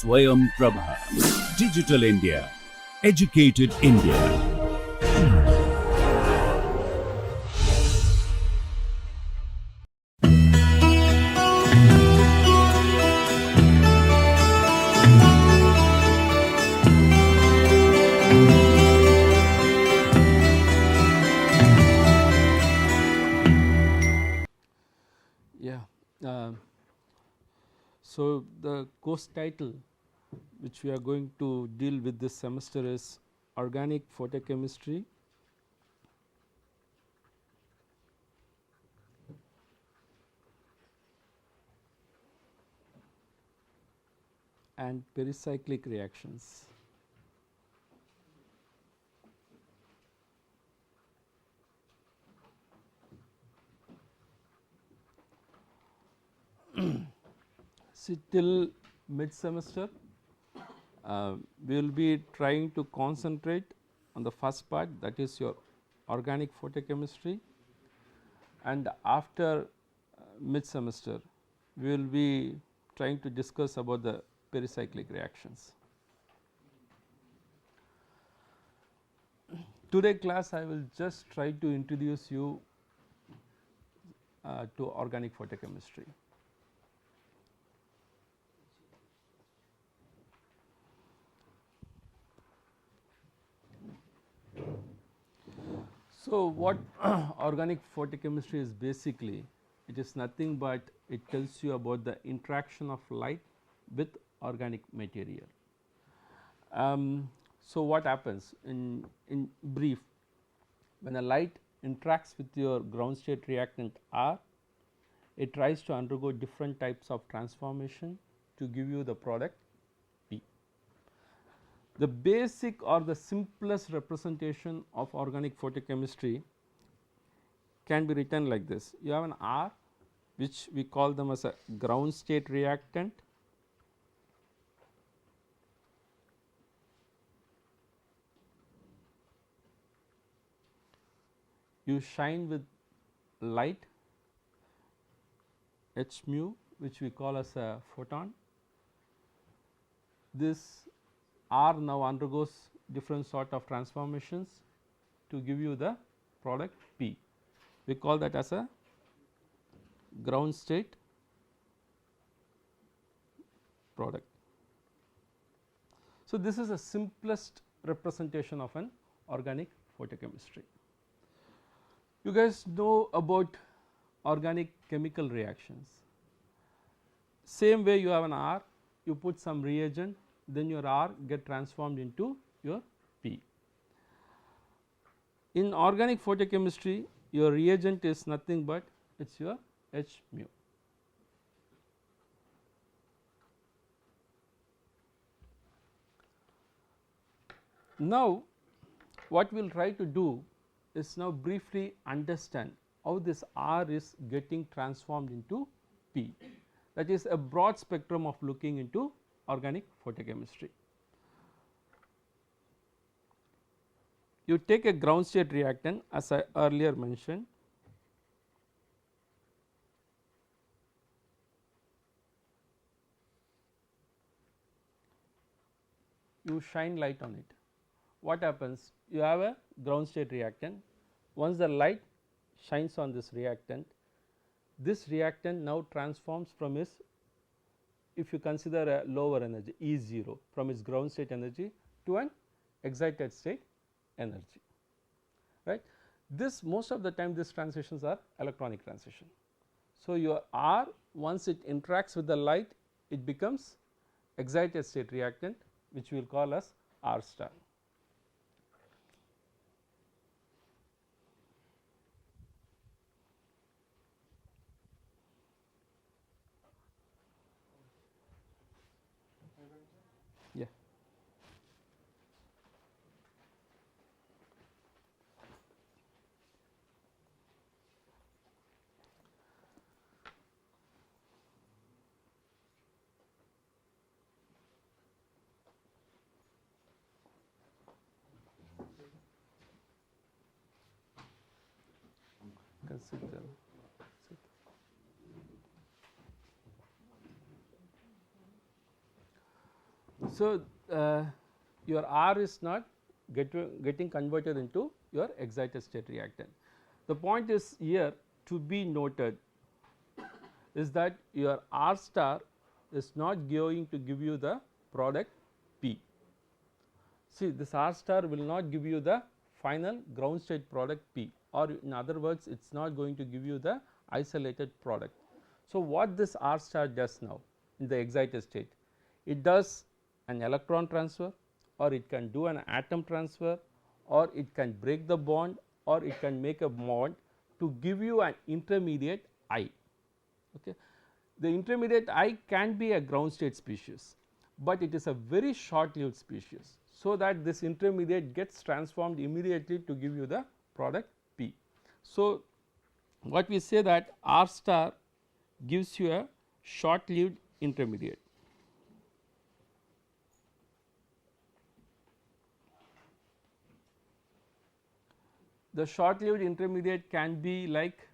Swayam Prabha. Digital India. Educated India. So, the course title which we are going to deal with this semester is Organic Photochemistry and Pericyclic Reactions. See, till mid semester we will be trying to concentrate on the first part, that is your organic photochemistry, and after mid semester we will be trying to discuss about the pericyclic reactions. Today class I will just try to introduce you to organic photochemistry. So, what organic photochemistry is basically, it is nothing but it tells you about the interaction of light with organic material. So, what happens in brief, when a light interacts with your ground state reactant R, it tries to undergo different types of transformation to give you the product P. The basic or the simplest representation of organic photochemistry can be written like this. You have an R which we call them as a ground state reactant, you shine with light H mu, which we call as a photon. This R now undergoes different sort of transformations to give you the product P. We call that as a ground state product. So, this is the simplest representation of an organic photochemistry. You guys know about organic chemical reactions. Same way you have an R, you put some reagent, then your R get transformed into your P. In organic photochemistry, your reagent is nothing but it is your H mu. Now, what we will try to do is now briefly understand how this R is getting transformed into P. That is a broad spectrum of looking into organic photochemistry. You take a ground state reactant, as I earlier mentioned, you shine light on it. What happens? You have a ground state reactant. Once the light shines on this reactant now transforms from its, if you consider a lower energy E0, from its ground state energy to an excited state energy, right. This most of the time these transitions are electronic transition. So, your R, once it interacts with the light, it becomes excited state reactant, which we will call as R star. Yeah. Consider. So, your R is not getting converted into your excited state reactant. The point is here to be noted is that your R star is not going to give you the product P. See, this R star will not give you the final ground state product P, or in other words it is not going to give you the isolated product. So, what this R star does now in the excited state? It does an electron transfer, or it can do an atom transfer, or it can break the bond, or it can make a bond to give you an intermediate I. Okay. The intermediate I can be a ground state species, but it is a very short lived species. So, that this intermediate gets transformed immediately to give you the product P. So, what we say that R star gives you a short lived intermediate. The short lived intermediate can be like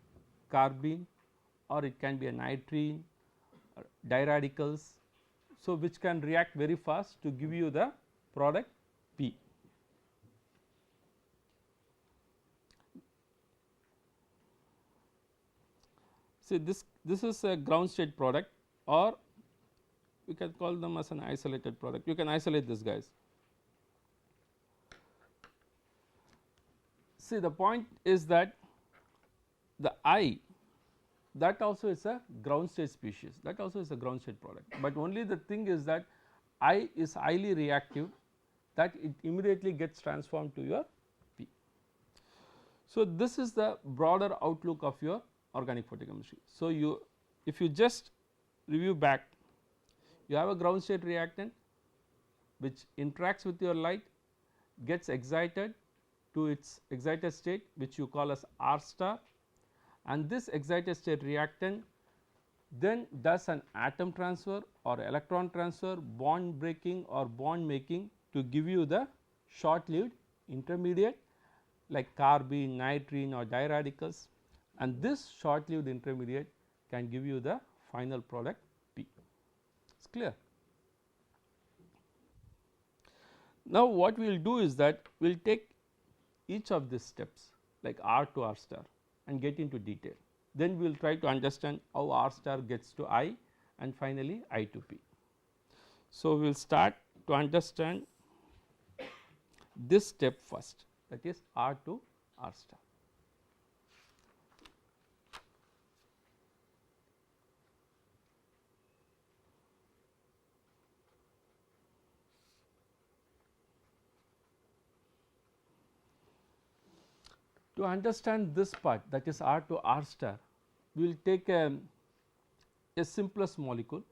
carbene, or it can be a nitrene, diradicals. So, which can react very fast to give you the product P. See, this is a ground state product, or we can call them as an isolated product. You can isolate this guys. See, the point is that the I, that also is a ground state species, that also is a ground state product, but only the thing is that I is highly reactive, that it immediately gets transformed to your P. So, this is the broader outlook of your organic photochemistry. So, if you just review back, you have a ground state reactant which interacts with your light, gets excited to its excited state, which you call as R star, and this excited state reactant then does an atom transfer or electron transfer, bond breaking or bond making to give you the short lived intermediate like carbene, nitrene or diradicals, and this short lived intermediate can give you the final product P. It is clear. Now, what we will do is that we will take each of these steps like R to R star and get into detail. Then we will try to understand how R star gets to I and finally I to P. So, we will start to understand this step first, that is R to R star. To understand this part, that is R to R star, we will take a simplest molecule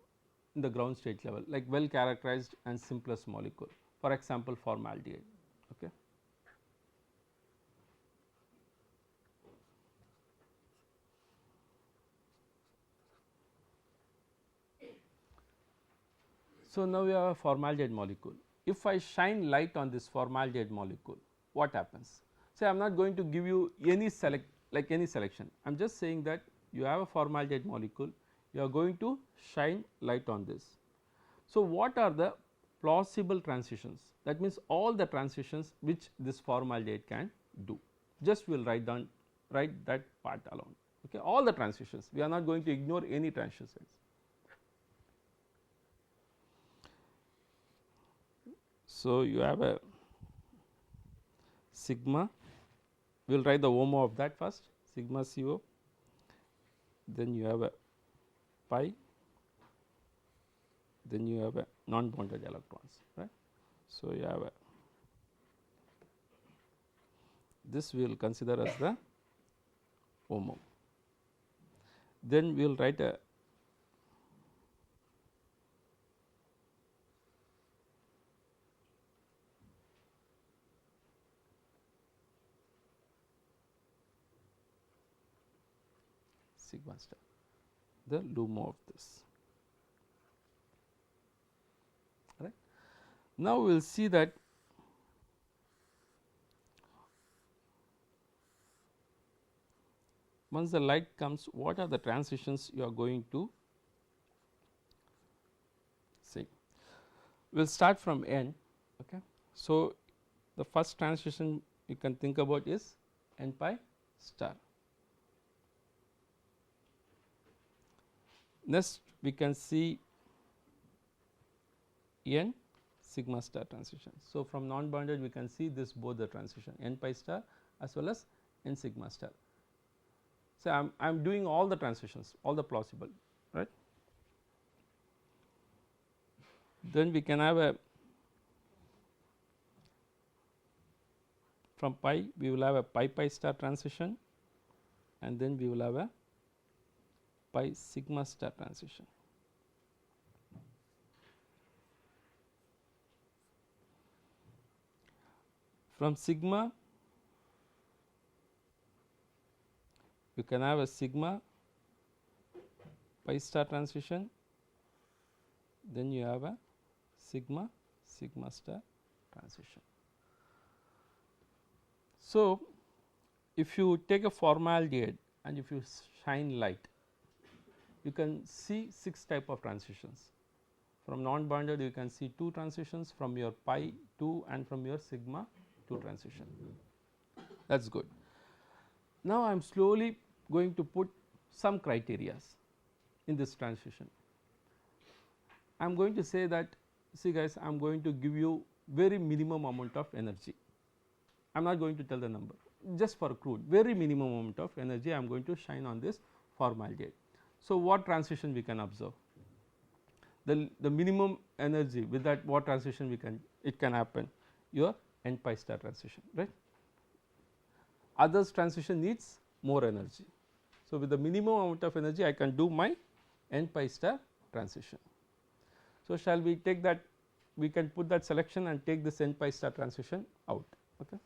in the ground state level, like well characterized and simplest molecule, for example formaldehyde. Okay. So, now we have a formaldehyde molecule. If I shine light on this formaldehyde molecule, what happens? Say I am not going to give you any selection, I am just saying that you have a formaldehyde molecule, you are going to shine light on this. So, what are the plausible transitions? That means, all the transitions which this formaldehyde can do, just we will write that part alone. Okay. All the transitions, we are not going to ignore any transitions. So, you have a sigma, we will write the HOMO of that first, sigma CO, then you have a pi, then you have a non bonded electrons, right. So, you have a, this we will consider as the HOMO. Then we will write a sigma star, the LUMO of this. Right. Now, we will see that once the light comes, what are the transitions you are going to see. we will start from n. Okay. So, the first transition you can think about is n pi star. Next we can see n sigma star transition. So, from non bounded we can see this both the transition n pi star as well as n sigma star. So, I am doing all the transitions, all the plausible, right. Then we can have a from pi we will have a pi pi star transition, and then we will have a pi sigma star transition. From sigma you can have a sigma pi star transition, then you have a sigma sigma star transition. So, if you take a formaldehyde and if you shine light, you can see 6 type of transitions. From non bonded you can see 2 transitions, from your pi 2 and from your sigma 2 transition. That is good. Now, I am slowly going to put some criterias in this transition. I am going to say that, see guys, I am going to give you very minimum amount of energy. I am not going to tell the number, just for crude very minimum amount of energy I am going to shine on this formaldehyde. So, what transition we can observe? The minimum energy, with that what transition we can, it can happen, your n pi star transition, right. Others transition needs more energy. So, with the minimum amount of energy I can do my n pi star transition. So, shall we take that, we can put that selection and take this n pi star transition out. Okay.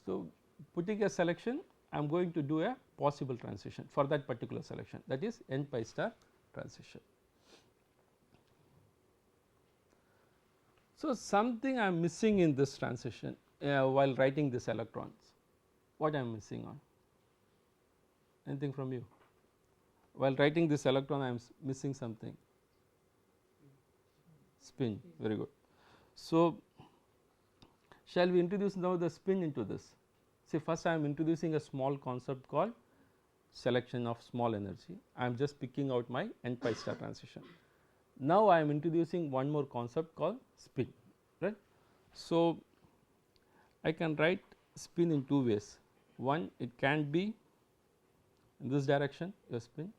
So, putting a selection I am going to do a possible transition for that particular selection, that is n pi star transition. So, something I am missing in this transition while writing this electrons, what I am missing on? Anything from you? While writing this electron I am missing something, spin, very good. So, shall we introduce now the spin into this? See, first I am introducing a small concept called selection of small energy. I am just picking out my n pi star transition. Now, I am introducing one more concept called spin, right. So, I can write spin in 2 ways. One, it can be in this direction your spin,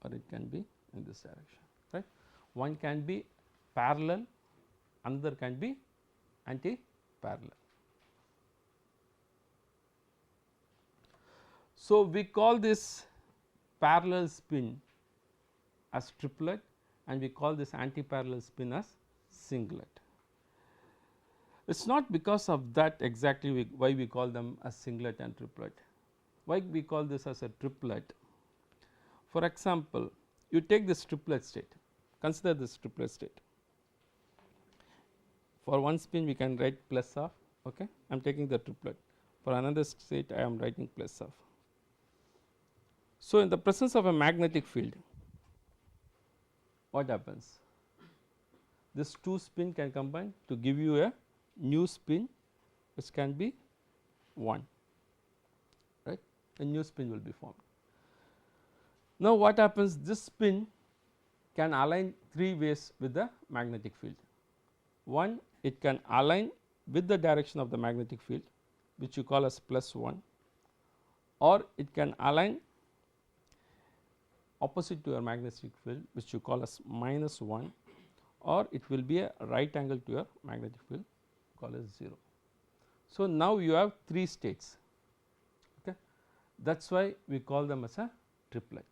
or it can be in this direction, right. One can be parallel, another can be anti parallel. So, we call this parallel spin as triplet and we call this anti parallel spin as singlet. It is not because of that exactly why we call them as singlet and triplet. Why we call this as a triplet? For example, you take this triplet state, consider this triplet state. For one spin we can write plus of, okay. I am taking the triplet. For another state I am writing plus of. So, in the presence of a magnetic field, what happens? This 2 spin can combine to give you a new spin which can be 1, right. A new spin will be formed. Now, what happens? This spin can align 3 ways with the magnetic field. One, it can align with the direction of the magnetic field, which you call as plus 1, or it can align opposite to your magnetic field, which you call as minus 1, or it will be a right angle to your magnetic field, call as 0. So, now you have 3 states, okay. That is why we call them as a triplet.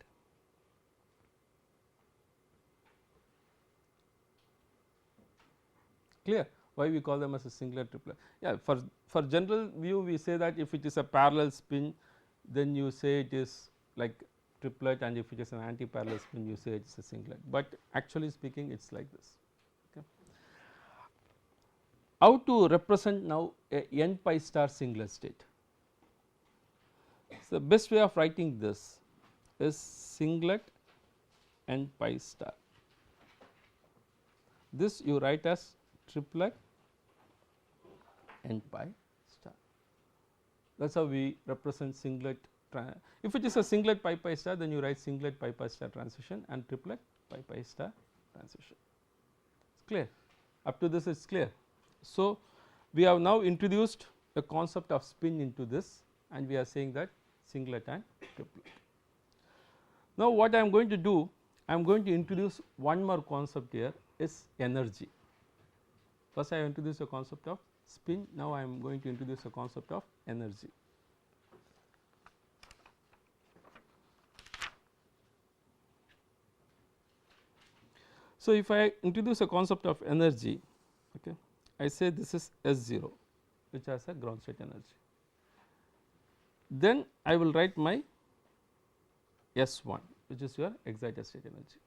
Clear? Why we call them as a singlet triplet? Yeah, for general view we say that if it is a parallel spin, then you say it is like triplet, and if it is an anti parallel spin you say it is a singlet, but actually speaking it is like this, okay. how to represent now a n pi star singlet state? So, the best way of writing this is singlet n pi star. This you write as triplet n pi star. That is how we represent singlet. If it is a singlet pi pi star, then you write singlet pi pi star transition and triplet pi pi star transition. It is clear. Up to this it is clear. So, we have now introduced a concept of spin into this, and we are saying that singlet and triplet. Now, what I am going to do, I am going to introduce one more concept here, is energy. First I have introduced a concept of spin, now I am going to introduce a concept of energy. So, if I introduce a concept of energy, okay, I say this is S0, which has a ground state energy. Then I will write my S1, which is your excited state energy.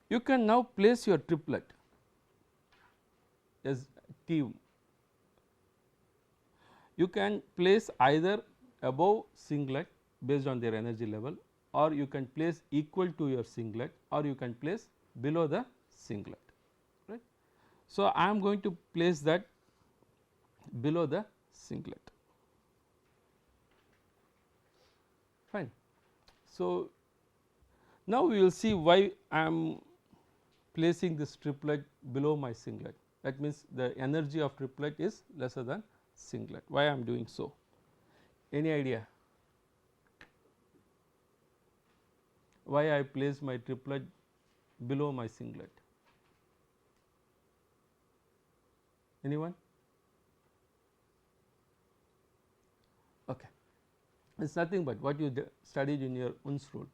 You can now place your triplet as T. You can place either above singlet based on their energy level, or you can place equal to your singlet, or you can place below the singlet, right. So, I am going to place that below the singlet, fine. So, now we will see why I am placing this triplet below my singlet. That means, the energy of triplet is lesser than singlet. Why I am doing so? Any idea? Why I place my triplet below my singlet? Anyone? Okay. It is nothing but what you studied in your Unz rule.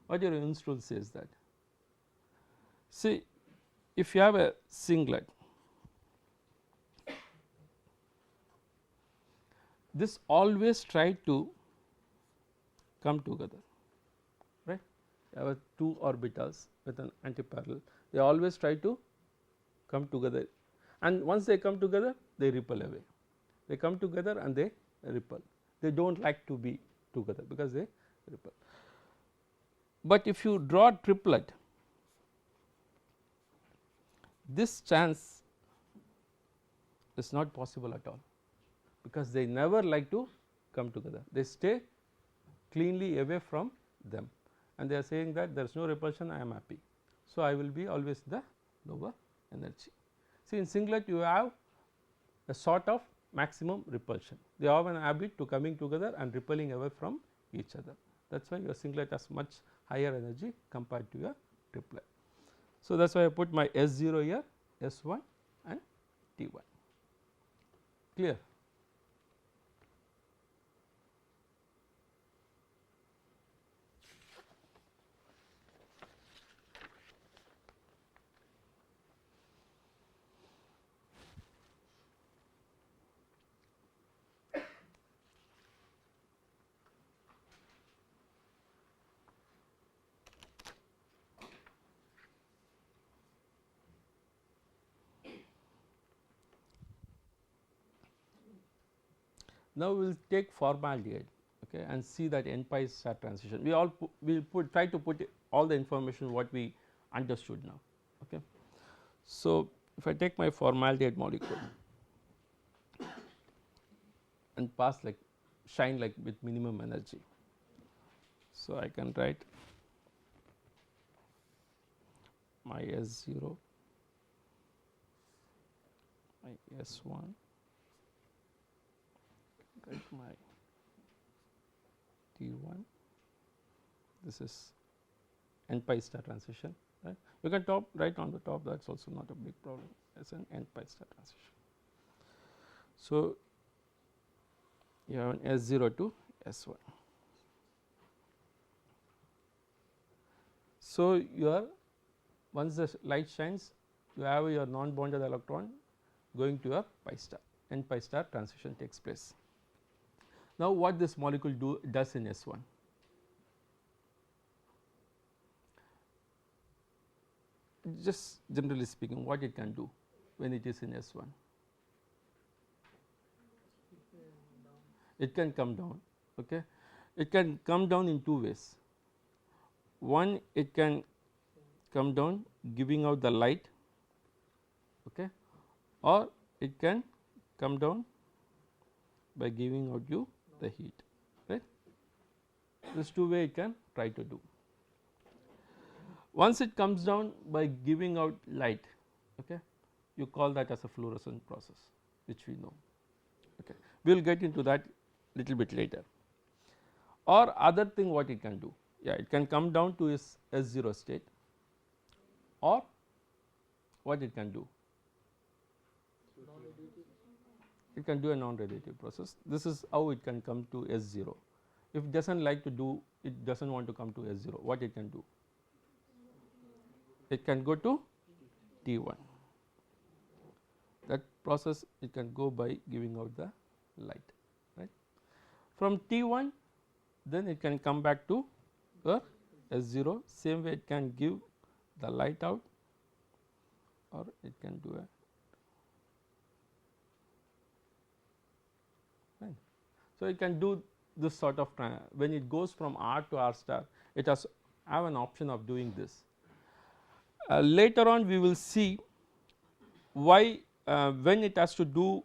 What your Unz rule says that, see, if you have a singlet, this always try to come together, right. You have two orbitals with an antiparallel, they always try to come together, and once they come together they repel away. They come together and they repel, they do not like to be together because they repel. But if you draw triplet, this chance is not possible at all, because they never like to come together, they stay cleanly away from them, and they are saying that there is no repulsion, I am happy. So, I will be always the lower energy. See, in singlet you have a sort of maximum repulsion, they have an habit to coming together and repelling away from each other. That is why your singlet has much higher energy compared to your triplet. So, that is why I put my S0 here, S1 and T1, clear. Now, we will take formaldehyde, okay, and see that n pi star transition. We all try to put all the information what we understood now. Okay. So, if I take my formaldehyde molecule and pass like shine like with minimum energy, so I can write my S0, my S1, write my T1, this is n pi star transition, right. You can write on the top, that is also not a big problem, as an n pi star transition. So, you have an S0 to S1. So, your once the light shines, you have your non bonded electron going to your pi star, n pi star transition takes place. Now, what this molecule does in S1? Just generally speaking, what it can do, when it is in S1? It can come down. Okay. It can come down in two ways. One, it can come down giving out the light, okay, or it can come down by giving out you the heat, right. This two way it can try to do. Once it comes down by giving out light, okay, you call that as a fluorescent process, which we know. Okay. We will get into that little bit later. Or other thing what it can do, yeah, it can come down to its S0 state, or what it can do, it can do a non-radiative process. This is how it can come to S0. If it does not like to do, it does not want to come to S0, what it can do? It can go to T1. That process it can go by giving out the light, right. From T1 then it can come back to S0, same way it can give the light out, or it can do a right. So, it can do this sort of when it goes from R to R star, it has have an option of doing this. Later on we will see why when it has to do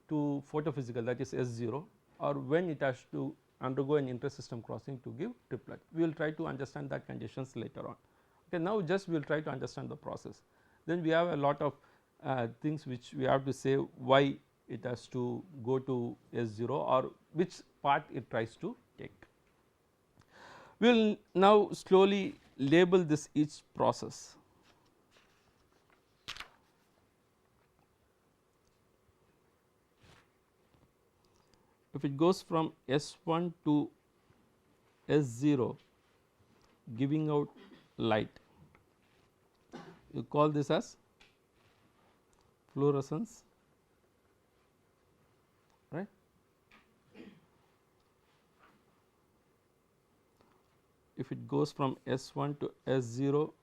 to photophysical, that is S0, or when it has to undergo an inter-system crossing to give triplet. We will try to understand that conditions later on. Okay, now just we will try to understand the process. Then we have a lot of things which we have to say why it has to go to S0 or which part it tries to take. We will now slowly label this each process. If it goes from S1 to S0 giving out light, you call this as fluorescence, right. If it goes from S1 to S0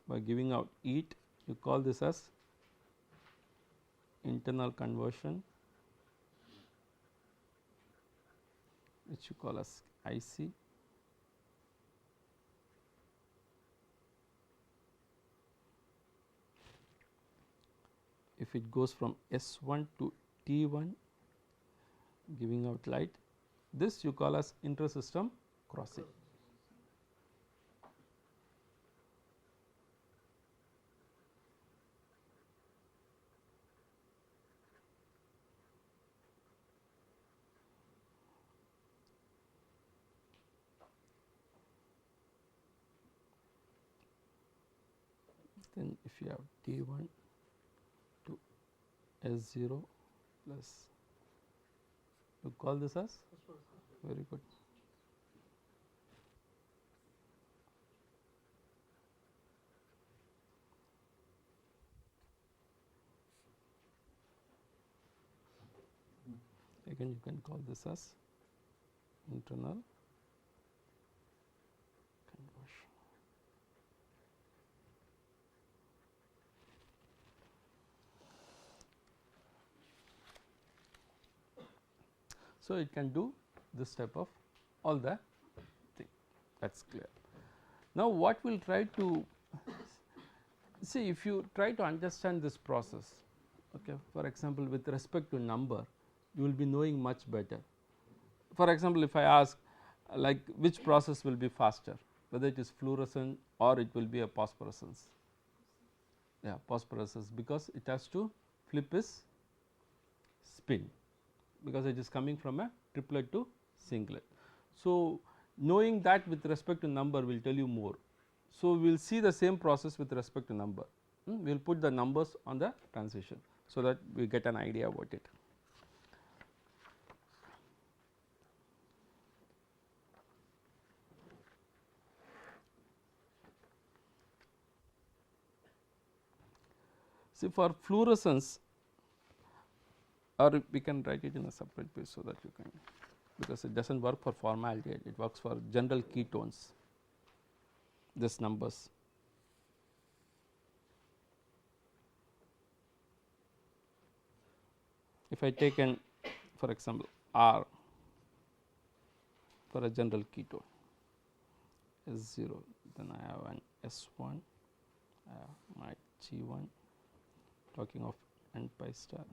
by giving out heat, you call this as internal conversion, which you call as IC. If it goes from S1 to T1 giving out light, this you call as inter-system crossing. Then if you have T1 to S0 plus, you call this as, very good. Again you can call this as internal conversion. So, it can do this type of all the thing, that is clear. Now, what we will try to see, if you try to understand this process, okay, for example, with respect to number, you will be knowing much better. For example, if I ask like which process will be faster, whether it is fluorescent or it will be a phosphorescence, yeah, phosphorescence, because it has to flip its spin, because it is coming from a triplet to singlet. So, knowing that with respect to number will tell you more. So, we will see the same process with respect to number, we will put the numbers on the transition, so that we get an idea about it. See, for fluorescence, or we can write it in a separate page, so that you can, because it does not work for formaldehyde, it works for general ketones, this numbers. if I take an for example R for a general ketone S0, then I have an S1, I have my G1 talking of N pi star.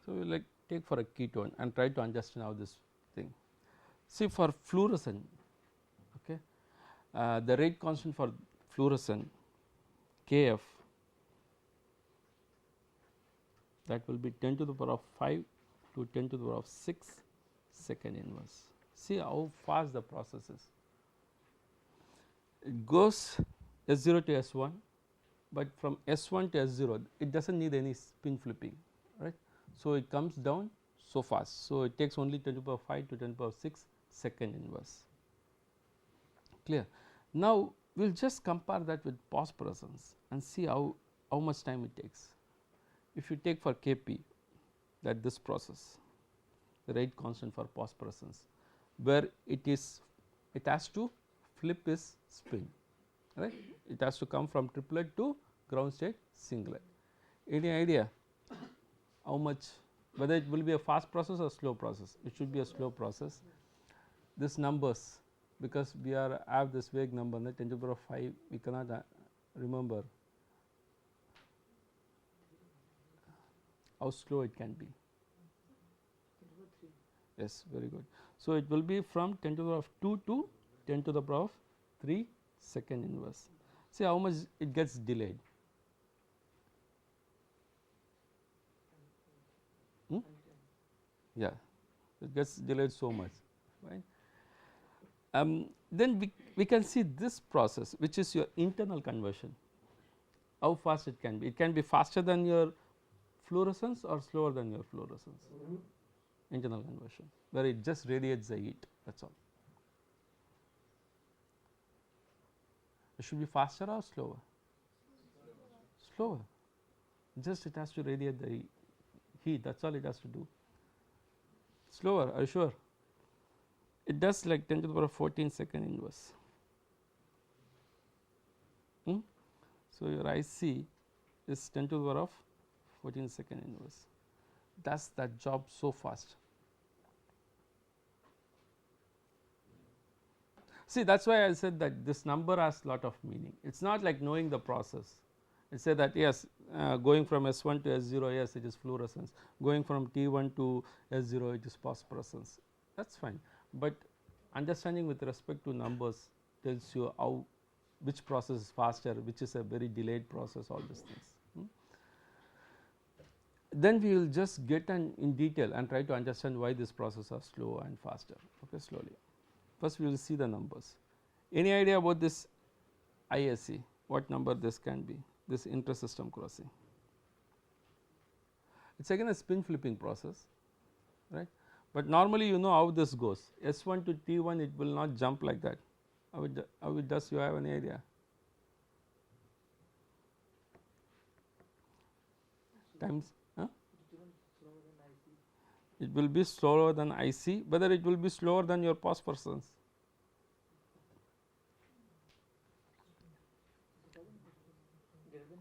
So, we like take for a ketone and try to understand how this thing. See for fluorescent, okay, the rate constant for fluorescent Kf, that will be 10 to the power of 5 to 10 to the power of 6 second inverse. See how fast the process is. It goes S0 to S1, but from S1 to S0 it does not need any spin flipping, right. So, it comes down so fast. So, it takes only 10 to the power 5 to 10 to the power 6 second inverse, clear. Now, we will just compare that with phosphorescence and see how much time it takes. If you take for Kp, that this process, the rate constant for phosphorescence, where it has to flip its spin, right. It has to come from triplet to ground state singlet. Any idea how much, whether it will be a fast process or slow process? It should be a slow process. This numbers, because we have this vague number 10 to the power of 5, we cannot remember how slow it can be. Yes, very good. So, it will be from 10 to the power of 2 to 10 to the power of 3 second inverse. See how much it gets delayed. Yeah, it gets delayed so much, right. Then we can see this process, which is your internal conversion, how fast it can be. It can be faster than your fluorescence or slower than your fluorescence, internal conversion, where it just radiates the heat, that is all. It should be faster or slower? Slower, just it has to radiate the heat, that is all it has to do. Slower, are you sure? It does like 10 to the power of 14 second inverse. So, your IC is 10 to the power of 14 second inverse, does that job so fast. See, that is why I said that this number has lot of meaning. It is not like knowing the process. It said that yes, going from S1 to S0, yes, it is fluorescence, going from T1 to S0 it is phosphorescence, that is fine, but understanding with respect to numbers tells you how, which process is faster, which is a very delayed process, all these things. Then we will just get in detail and try to understand why this process are slow and faster, okay, slowly. First we will see the numbers. Any idea about this ISE, what number this can be, this inter-system crossing? It is again a spin flipping process, right, but normally you know how this goes. S1 to T1 it will not jump like that. How it does, you have any idea? Times, it will be slower than IC, whether it will be slower than your phosphorescence.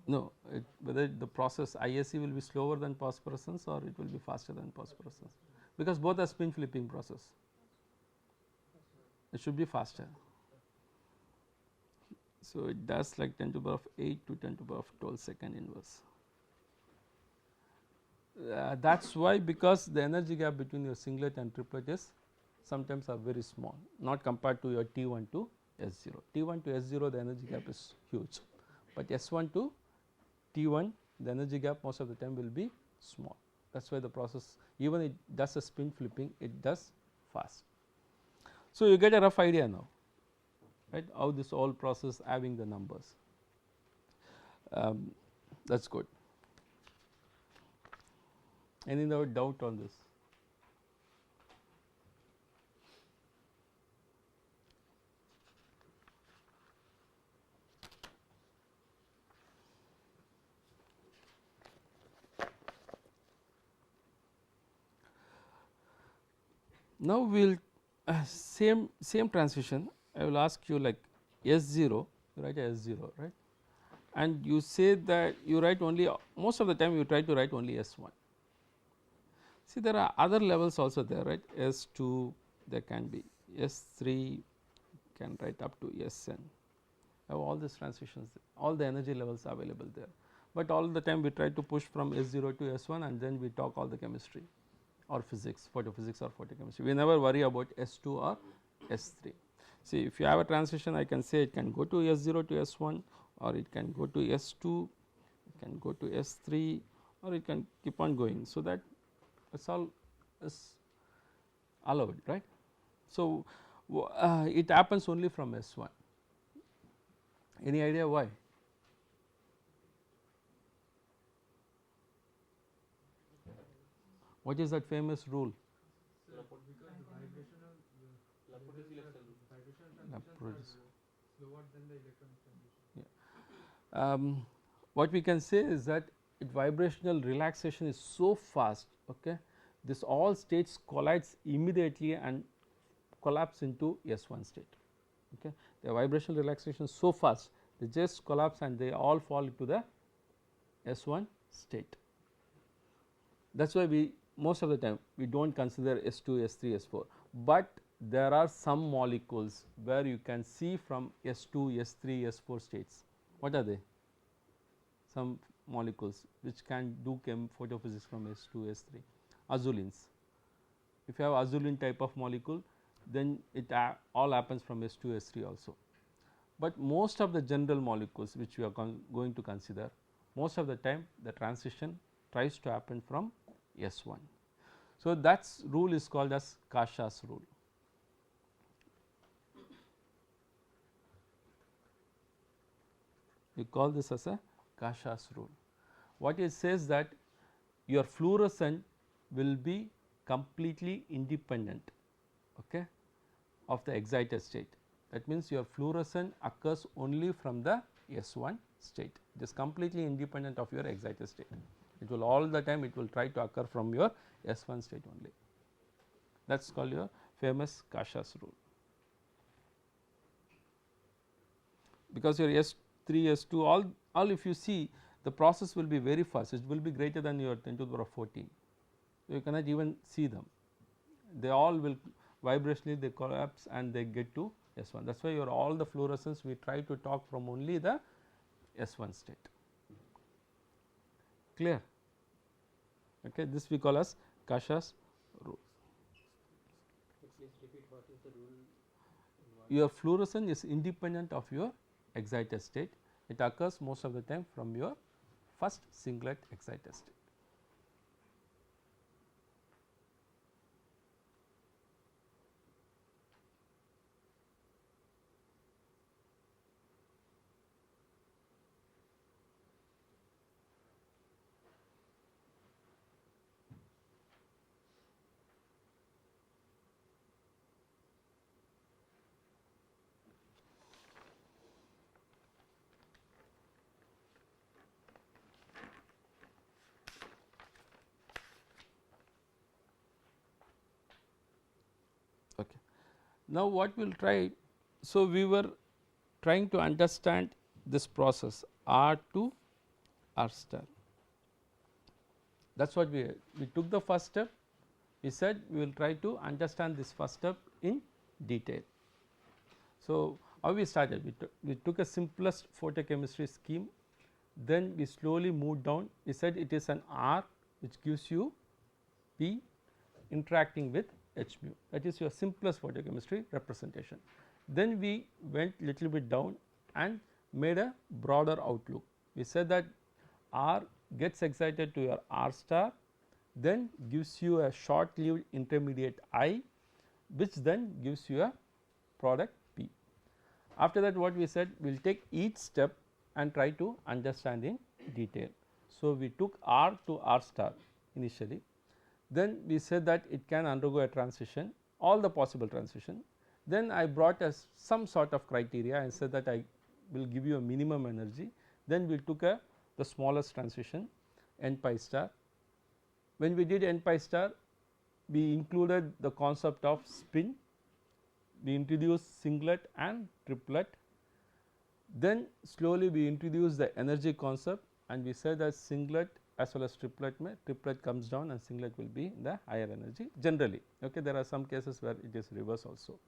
No, whether the process ISE will be slower than phosphorescence or it will be faster than phosphorescence, because both are spin flipping process. It should be faster. So, it does like 10 to the power of 8 to 10 to the power of 12 second inverse. That is why, because the energy gap between your singlet and triplet is sometimes are very small, not compared to your T1 to S0. T1 to S0 the energy gap is huge, but S1 to T1 the energy gap most of the time will be small. That is why the process, even it does a spin flipping, it does fast. So, you get a rough idea now, right, how this whole process having the numbers. That is good. Any doubt on this? Now we will same transition. I will ask you like S0, you write S0, right, and you say that you write only, most of the time you try to write only S1. See, there are other levels also there, right, S2, there can be S3, can write up to Sn, have all these transitions, all the energy levels are available there, but all the time we try to push from S0 to S1 and then we talk all the chemistry or physics, photophysics or photochemistry. We never worry about S2 or S3. See, if you have a transition, I can say it can go to S0 to S1, or it can go to S2, it can go to S3, or it can keep on going. So, that is all is allowed, right. So, it happens only from S1. Any idea why? What is that famous rule? What we can say is that vibrational relaxation is so fast, okay, this all states collides immediately and collapse into S1 state. Okay. The vibrational relaxation is so fast, they just collapse and they all fall into the S1 state. That is why we most of the time we do not consider S2, S3, S4, but there are some molecules where you can see from S2, S3, S4 states. What are they? Some molecules which can do photophysics from S2, S3, azulines. If you have azulene type of molecule, then it all happens from S2, S3 also. But most of the general molecules which we are going to consider, most of the time the transition tries to happen from S1. So, that rule is called as Kasha's rule. We call this as a Kasha's rule. What it says that your fluorescent will be completely independent, okay, of the excited state. That means, your fluorescent occurs only from the S1 state, it is completely independent of your excited state. It will all the time it will try to occur from your S1 state only. That is called your famous Kasha's rule. Because your S3, S2 all if you see, the process will be very fast, it will be greater than your 10 to the power of 14. You cannot even see them, they all will vibrationally they collapse and they get to S1. That is why your all the fluorescence we try to talk from only the S1 state. Clear? Okay, this we call as Kasha's rule. Please repeat what is the rule. Your fluorescence is independent of your excited state, it occurs most of the time from your first singlet excited state. Okay. Now, what we will try, so we were trying to understand this process R to R star. That is what we took the first step, we said we will try to understand this first step in detail. So, how we started, we took a simplest photochemistry scheme, then we slowly moved down, we said it is an R which gives you P interacting with H mu, that is your simplest photochemistry representation. Then we went little bit down and made a broader outlook. We said that R gets excited to your R star, then gives you a short lived intermediate I, which then gives you a product P. After that, what we said, we will take each step and try to understand in detail. So, we took R to R star initially, then we said that it can undergo a transition, all the possible transition. Then I brought as some sort of criteria and said that I will give you a minimum energy. Then we took the smallest transition n pi star. When we did n pi star, we included the concept of spin, we introduced singlet and triplet. Then slowly we introduced the energy concept and we said that singlet as well as triplet comes down and singlet will be the higher energy generally. Okay, there are some cases where it is reverse also.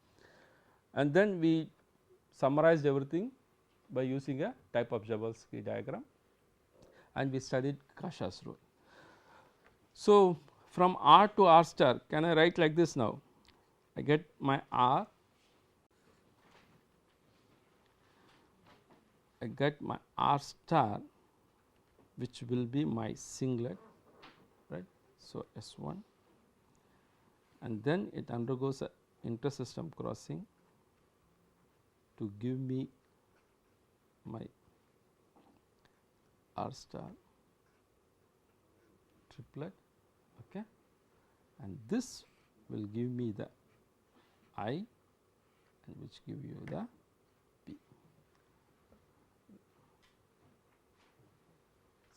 And then we summarized everything by using a type of Jablonski diagram and we studied Kasha's rule. So, from R to R star, can I write like this now? I get my R, I get my R star which will be my singlet, right. So, S1 and then it undergoes a intersystem crossing to give me my R star triplet, okay, and this will give me the I and which give you the P.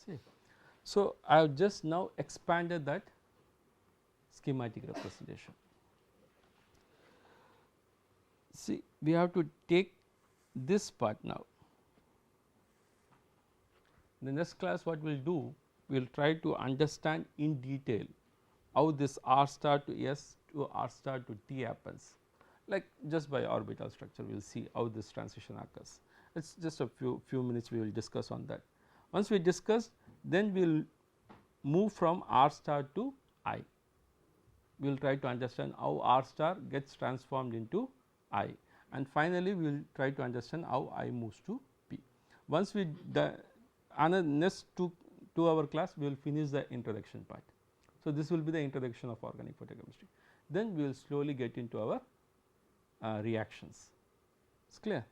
See. So, I have just now expanded that schematic representation. See, we have to take this part now. In the next class what we will do, we will try to understand in detail how this R star to S to R star to T happens, like just by orbital structure we will see how this transition occurs. It is just a few minutes we will discuss on that. Once we discuss, then we will move from R star to I. We will try to understand how R star gets transformed into I, and finally we will try to understand how I moves to P. Once we next 2 hour class we will finish the introduction part. So, this will be the introduction of organic photochemistry. Then we will slowly get into our reactions. It is clear?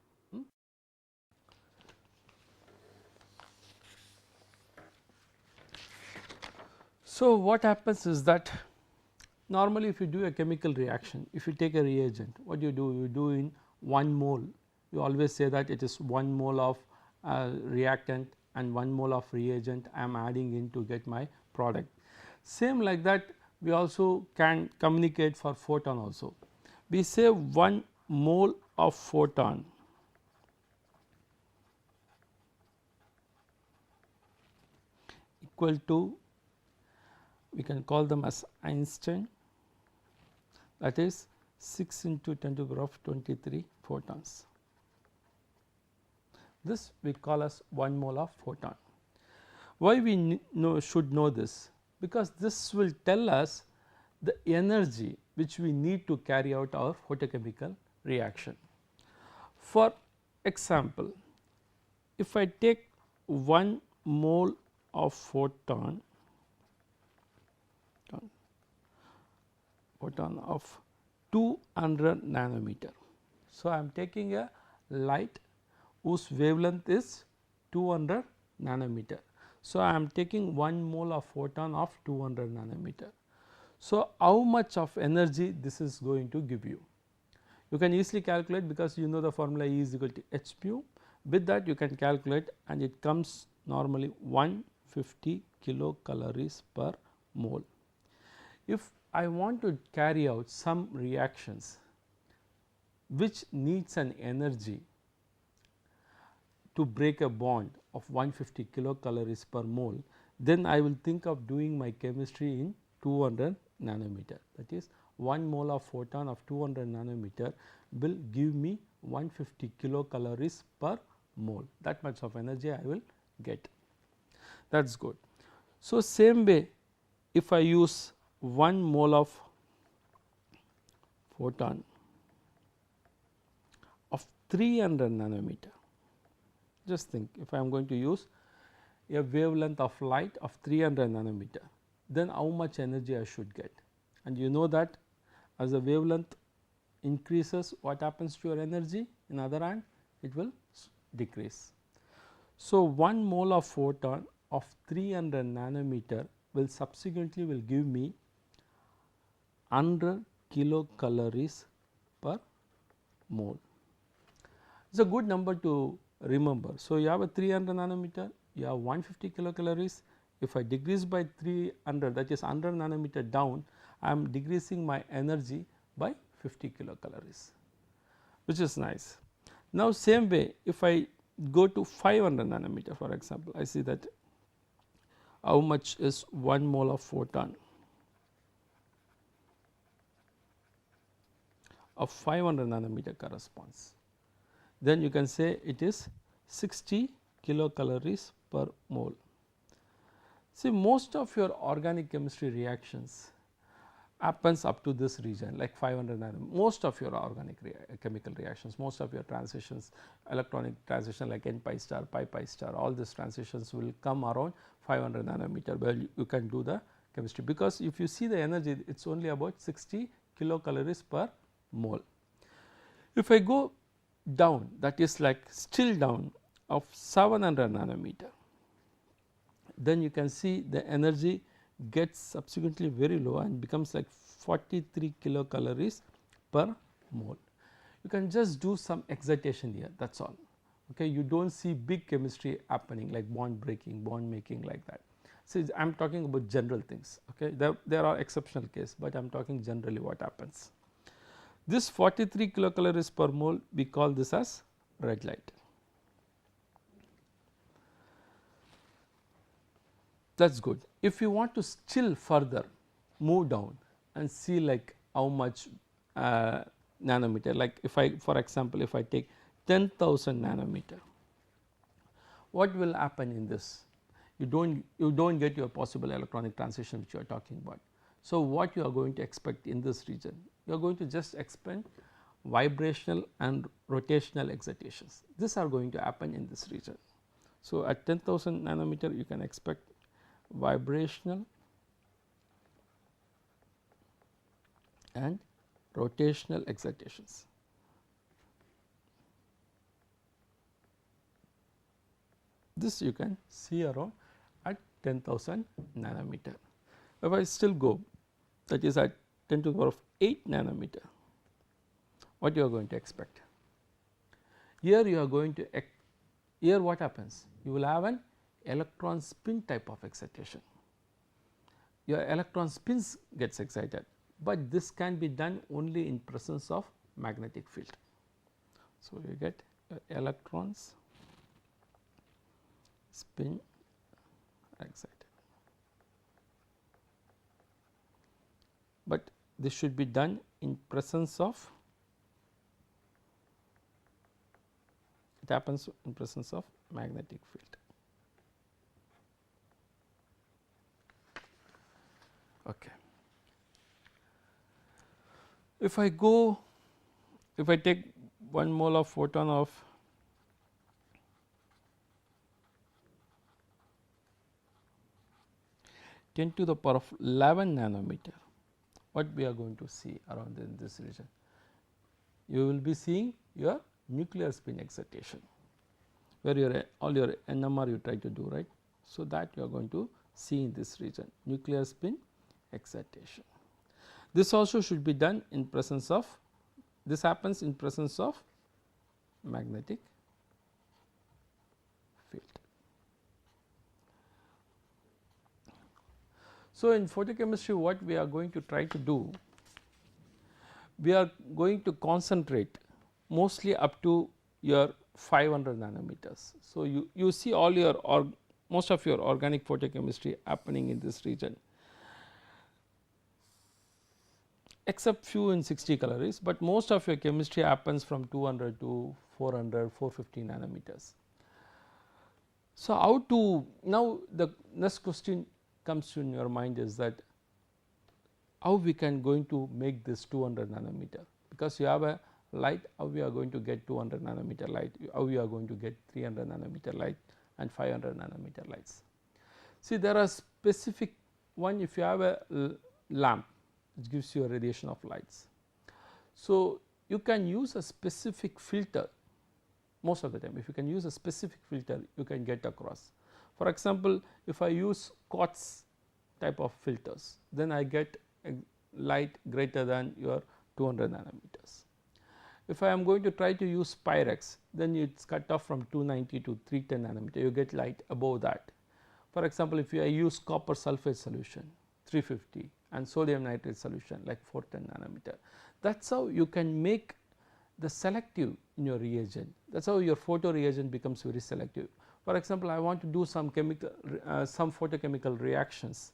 So, what happens is that normally if you do a chemical reaction, if you take a reagent, what you do? You do in 1 mole, you always say that it is 1 mole of reactant and 1 mole of reagent I am adding in to get my product. Same like that we also can communicate for photon also. We say 1 mole of photon equal to, we can call them as Einstein, that is 6 into 10 to the power of 23 photons. This we call as 1 mole of photon. Why we should know this? Because this will tell us the energy which we need to carry out our photochemical reaction. For example, if I take 1 mole of photon of 200 nanometer. So, I am taking a light whose wavelength is 200 nanometer. So, I am taking 1 mole of photon of 200 nanometer. So, how much of energy this is going to give you? You can easily calculate because you know the formula E is equal to h mu. With that you can calculate and it comes normally 150 kilocalories per mole. If I want to carry out some reactions which needs an energy to break a bond of 150 kilocalories per mole, then I will think of doing my chemistry in 200 nanometer, that is 1 mole of photon of 200 nanometer will give me 150 kilocalories per mole, that much of energy I will get, that is good. So, same way if I use 1 mole of photon of 300 nanometer, just think if I am going to use a wavelength of light of 300 nanometer, then how much energy I should get, and you know that as the wavelength increases what happens to your energy, in other hand it will decrease. So, 1 mole of photon of 300 nanometer will subsequently will give me 100 kilocalories per mole. It is a good number to remember. So, you have a 300 nanometer, you have 150 kilocalories. If I decrease by 300, that is 100 nanometer down, I am decreasing my energy by 50 kilocalories, which is nice. Now, same way if I go to 500 nanometer, for example, I see that how much is 1 mole of photon of 500 nanometer corresponds. Then you can say it is 60 kilocalories per mole. See, most of your organic chemistry reactions happens up to this region like 500 nanometer. Most of your organic chemical reactions, most of your transitions, electronic transition like n pi star, pi star, all these transitions will come around 500 nanometer where you can do the chemistry, because if you see the energy it is only about 60 kilocalories per mole. If I go down, that is like still down of 700 nanometer, then you can see the energy gets subsequently very low and becomes like 43 kilocalories per mole. You can just do some excitation here, that is all. Okay, you do not see big chemistry happening like bond breaking, bond making like that. See, I am talking about general things. Okay, there are exceptional cases, but I am talking generally what happens. This 43 kilocalories per mole, we call this as red light. That is good. If you want to still further move down and see like how much nanometer, like if I, for example, if I take 10,000 nanometer, what will happen in this? You don't get your possible electronic transition which you are talking about. So, what you are going to expect in this region? You are going to just expect vibrational and rotational excitations. These are going to happen in this region. So, at 10,000 nanometer you can expect vibrational and rotational excitations. This you can see around at 10,000 nanometer. If I still go, that is at 10 to the power of 8 nanometer, what you are going to expect? Here you are going to, here what happens? You will have an electron spin type of excitation. Your electron spins gets excited, but this can be done only in presence of magnetic field. So, you get electrons spin excited, but this should be done in presence of, it happens in presence of magnetic field. Okay. If I go, if I take 1 mole of photon of 10 to the power of 11 nanometer, what we are going to see around in this region? You will be seeing your nuclear spin excitation, where your all your NMR you try to do, right. So, that you are going to see in this region, nuclear spin excitation. This also should be done in presence of, this happens in presence of magnetic field. So, in photochemistry what we are going to try to do, we are going to concentrate mostly up to your 500 nanometers. So, you see all your most of your organic photochemistry happening in this region, except few in 60 calories, but most of your chemistry happens from 200 to 400, 450 nanometers. So, how to, now the next question comes to in your mind is that how we can going to make this 200 nanometer, because you have a light, how we are going to get 200 nanometer light, how we are going to get 300 nanometer light and 500 nanometer lights. See, there are specific one, if you have a lamp which gives you a radiation of lights. So, you can use a specific filter most of the time. If you can use a specific filter, you can get across. For example, if I use quartz type of filters, then I get a light greater than your 200 nanometers. If I am going to try to use Pyrex, then it is cut off from 290 to 310 nanometer, you get light above that. For example, if I use copper sulphate solution 350 and sodium nitrate solution like 410 nanometer, that is how you can make the selective in your reagent. That is how your photo reagent becomes very selective. For example, I want to do some chemical some photochemical reactions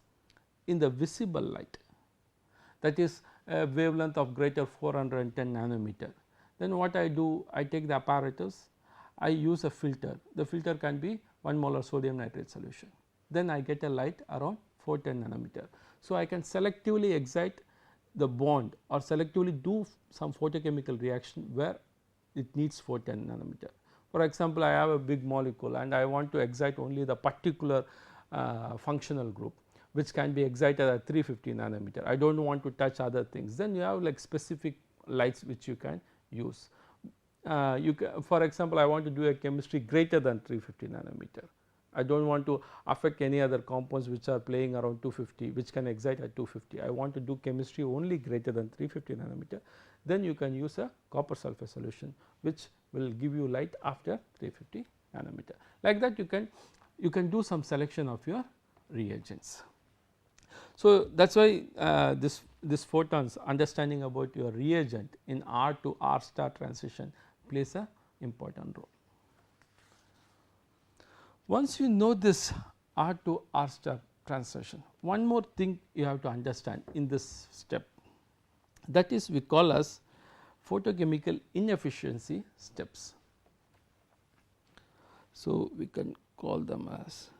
in the visible light, that is a wavelength of greater 410 nanometer. Then what I do, I take the apparatus, I use a filter, the filter can be 1 molar sodium nitrate solution, then I get a light around 410 nanometer. So, I can selectively excite the bond or selectively do some photochemical reaction where it needs 410 nanometer. For example, I have a big molecule and I want to excite only the particular functional group, which can be excited at 350 nanometer. I do not want to touch other things, then you have like specific lights which you can use. For example, I want to do a chemistry greater than 350 nanometer. I do not want to affect any other compounds which are playing around 250, which can excite at 250. I want to do chemistry only greater than 350 nanometer, then you can use a copper sulphate solution, which will give you light after 350 nanometer. Like that you can do some selection of your reagents. So, that is why this photons, understanding about your reagent in R to R star transition plays a important role. Once you know this R to R star transition, one more thing you have to understand in this step, that is we call as photochemical inefficiency steps. So, we can call them as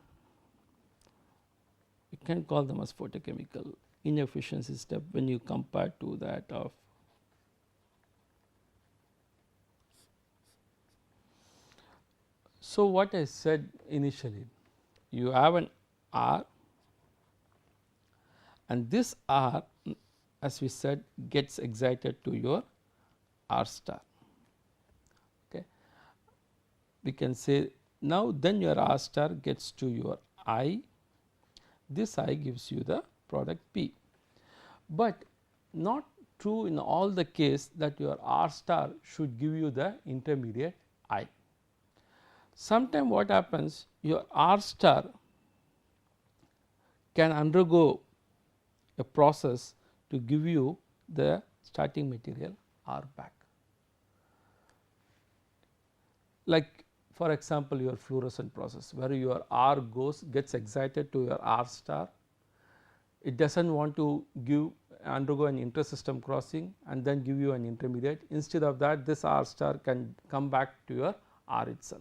photochemical inefficiency step when you compare to that of So, what I said initially, you have an R and this R, as we said, gets excited to your R star. Okay. We can say now then your R star gets to your I, this I gives you the product P, but not true in all the case that your R star should give you the intermediate I. Sometime what happens, your R star can undergo a process to give you the starting material R back. Like for example, your fluorescent process where your R gets excited to your R star, it does not want to undergo an intersystem crossing and then give you an intermediate. Instead of that, this R star can come back to your R itself.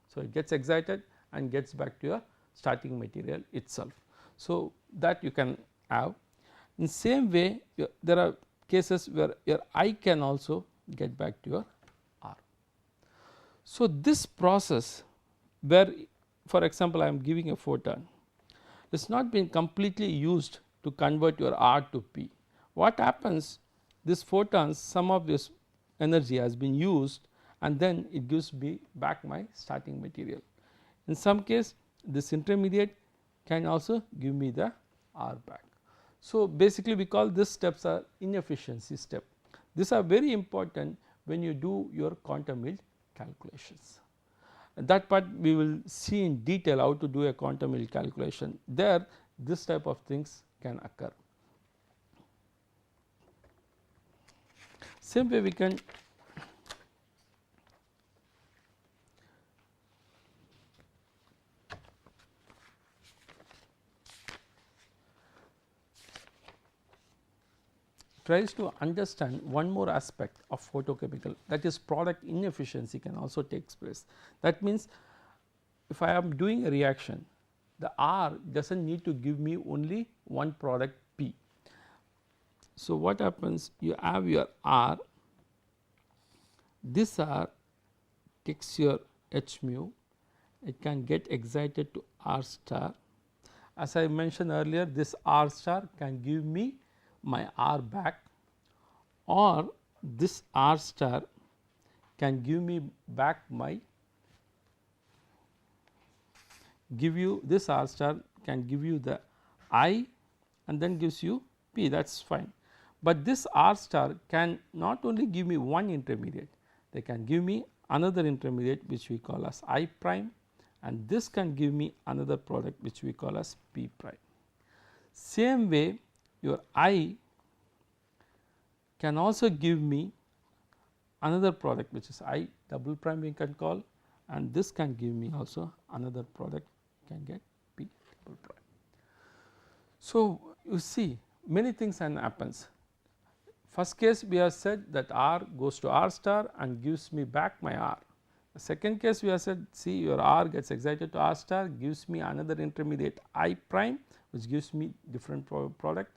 So, it gets excited and gets back to your starting material itself. So, that you can have. In same way, there are cases where your I can also get back to your R. So, this process where for example, I am giving a photon, it has not been completely used to convert your R to P. What happens, this photons, some of this energy has been used and then it gives me back my starting material. In some case, this intermediate can also give me the R back. So, basically we call these steps are inefficiency step. These are very important when you do your quantum field calculations. That part we will see in detail how to do a quantum field calculation. There this type of things can occur. Same way we can tries to understand one more aspect of photochemical, that is product inefficiency can also take place. That means, if I am doing a reaction, the R does not need to give me only one product P. So, what happens, you have your R, this R takes your H mu, it can get excited to R star. As I mentioned earlier, this R star can give me my R back, or this R star can give me back my this R star can give you the I and then gives you P, that is fine. But this R star can not only give me one intermediate, they can give me another intermediate which we call as I prime, and this can give me another product which we call as P prime. Same way your I can also give me another product which is I double prime we can call, and this can give me also another product, can get P double prime. So, you see many things can happens. First case we have said that R goes to R star and gives me back my R. The second case we have said, see your R gets excited to R star, gives me another intermediate I prime which gives me different product,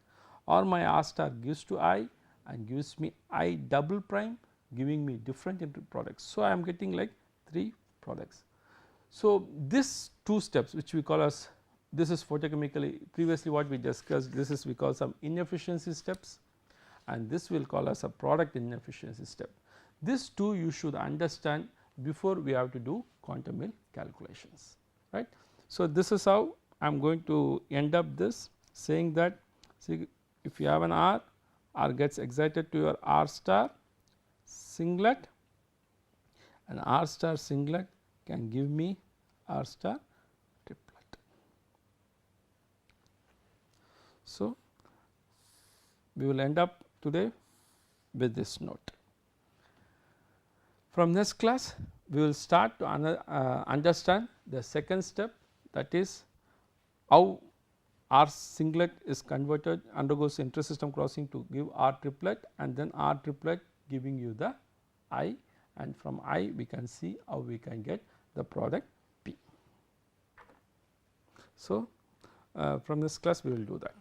or my R star gives to I and gives me I double prime giving me different products. So, I am getting like 3 products. So, this 2 steps which we call as, this is photochemically, previously what we discussed, this is we call some inefficiency steps, and this will call as a product inefficiency step. This 2 you should understand before we have to do quantum Hill calculations, right. So, this is how I am going to end up this, saying that, see, if you have an R, R gets excited to your R star singlet, and R star singlet can give me R star triplet. So, we will end up today with this note. From next class we will start to understand the second step, that is how R singlet is converted, undergoes inter-system crossing to give R triplet, and then R triplet giving you the I, and from I we can see how we can get the product P. So, from this class we will do that.